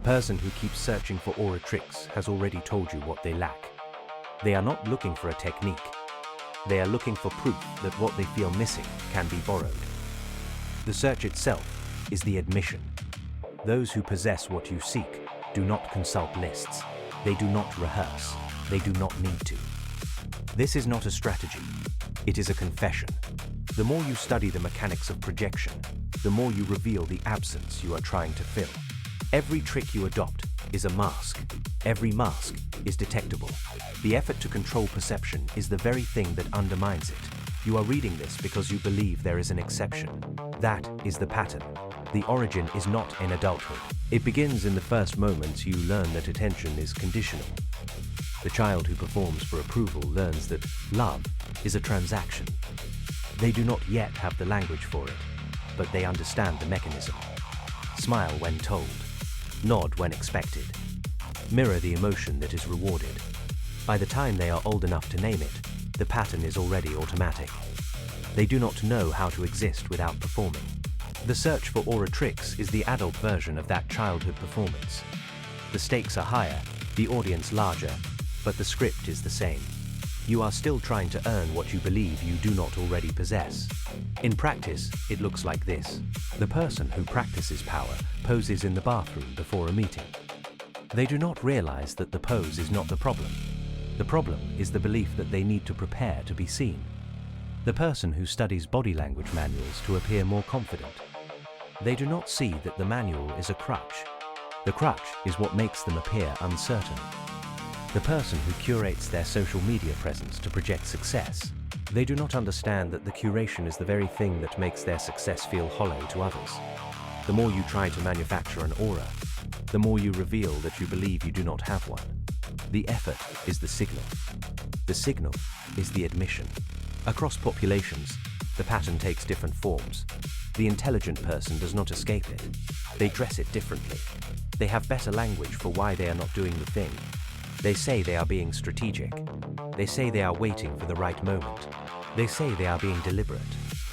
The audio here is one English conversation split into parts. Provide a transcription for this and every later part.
person who keeps searching for aura tricks has already told you what they lack. They are not looking for a technique. They are looking for proof that what they feel missing can be borrowed. The search itself is the admission. Those who possess what you seek do not consult lists. They do not rehearse. They do not need to. This is not a strategy. It is a confession. The more you study the mechanics of projection, the more you reveal the absence you are trying to fill. Every trick you adopt is a mask. Every mask is detectable. The effort to control perception is the very thing that undermines it. You are reading this because you believe there is an exception. That is the pattern. The origin is not in adulthood. It begins in the first moments you learn that attention is conditional. The child who performs for approval learns that love is a transaction. They do not yet have the language for it, but they understand the mechanism. Smile when told. Nod when expected. Mirror the emotion that is rewarded. By the time they are old enough to name it, the pattern is already automatic. They do not know how to exist without performing. The search for aura tricks is the adult version of that childhood performance. The stakes are higher, the audience larger, but the script is the same. You are still trying to earn what you believe you do not already possess. In practice, it looks like this. The person who practices power poses in the bathroom before a meeting. They do not realize that the pose is not the problem. The problem is the belief that they need to prepare to be seen. The person who studies body language manuals to appear more confident. They do not see that the manual is a crutch. The crutch is what makes them appear uncertain. The person who curates their social media presence to project success. They do not understand that the curation is the very thing that makes their success feel hollow to others. The more you try to manufacture an aura, the more you reveal that you believe you do not have one. The effort is the signal. The signal is the admission. Across populations, the pattern takes different forms. The intelligent person does not escape it. They dress it differently. They have better language for why they are not doing the thing. They say they are being strategic. They say they are waiting for the right moment. They say they are being deliberate.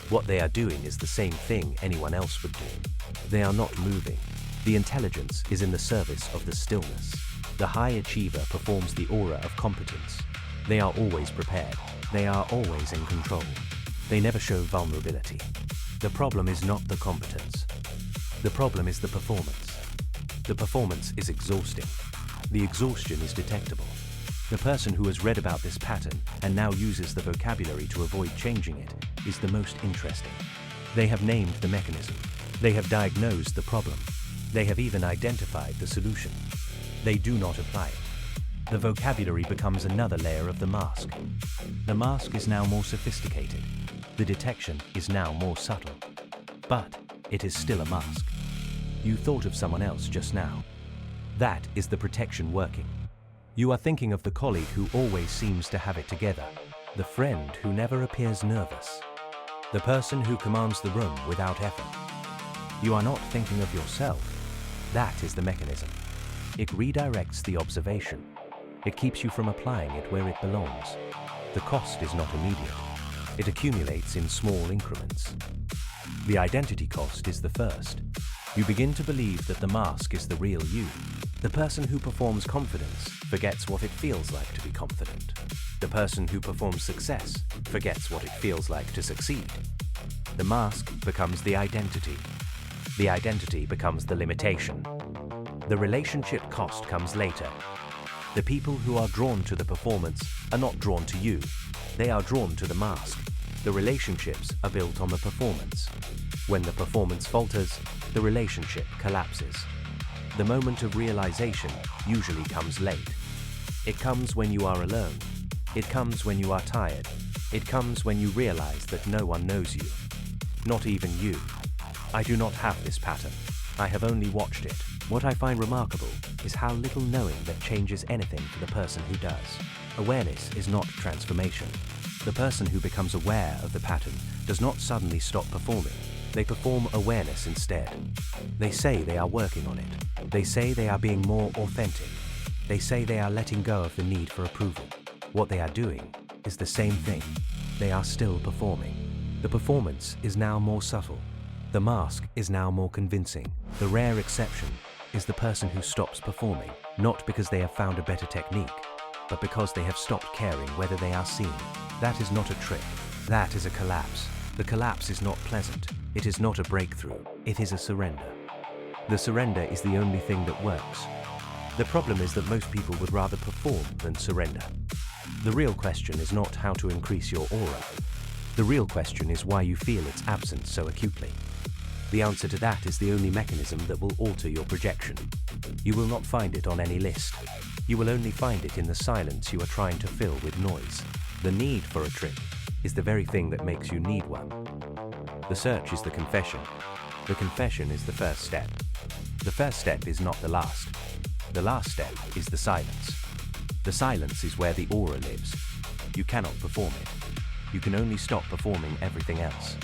What they are doing is the same thing anyone else would do. They are not moving. The intelligence is in the service of the stillness. The high achiever performs the aura of competence. They are always prepared. They are always in control. They never show vulnerability. The problem is not the competence. The problem is the performance. The performance is exhausting. The exhaustion is detectable. The person who has read about this pattern and now uses the vocabulary to avoid changing it is the most interesting. They have named the mechanism. They have diagnosed the problem. They have even identified the solution. They do not apply it. The vocabulary becomes another layer of the mask. The mask is now more sophisticated. The detection is now more subtle. But it is still a mask. You thought of someone else just now. That is the protection working. You are thinking of the colleague who always seems to have it together, the friend who never appears nervous, the person who commands the room without effort. You are not thinking of yourself. That is the mechanism. It redirects the observation. It keeps you from applying it where it belongs. The cost is not immediate. It accumulates in small increments. The identity cost is the first. You begin to believe that the mask is the real you. The person who performs confidence forgets what it feels like to be confident. The person who performs success forgets what it feels like to succeed. The mask becomes the identity. The identity becomes the limitation. The relationship cost comes later. The people who are drawn to the performance are not drawn to you. They are drawn to the mask. The relationships are built on the performance. When the performance falters, the relationship collapses. The moment of realization usually comes late. It comes when you are alone. It comes when you are tired. It comes when you realize that no one knows you. Not even you. I do not have this pattern. I have only watched it. What I find remarkable is how little knowing that changes anything for the person who does. Awareness is not transformation. The person who becomes aware of the pattern does not suddenly stop performing. They perform awareness instead. They say they are working on it. They say they are being more authentic. They say they are letting go of the need for approval. What they are doing is the same thing. They are still performing. The performance is now more subtle. The mask is now more convincing. The rare exception is the person who stops performing, not because they have found a better technique, but because they have stopped caring whether they are seen. That is not a trick. That is a collapse. The collapse is not pleasant. It is not a breakthrough. It is a surrender. The surrender is the only thing that works. The problem is that most people would rather perform than surrender. The real question is not how to increase your aura. The real question is why you feel its absence so acutely. The answer to that is the only mechanism that will alter your projection. You will not find it on any list. You will only find it in the silence you are trying to fill with noise. The need for a trick is the very thing that makes you need one. The search is the confession. The confession is the first step. The first step is not the last. The last step is the silence. The silence is where the aura lives. You cannot perform it. You can only stop performing everything else.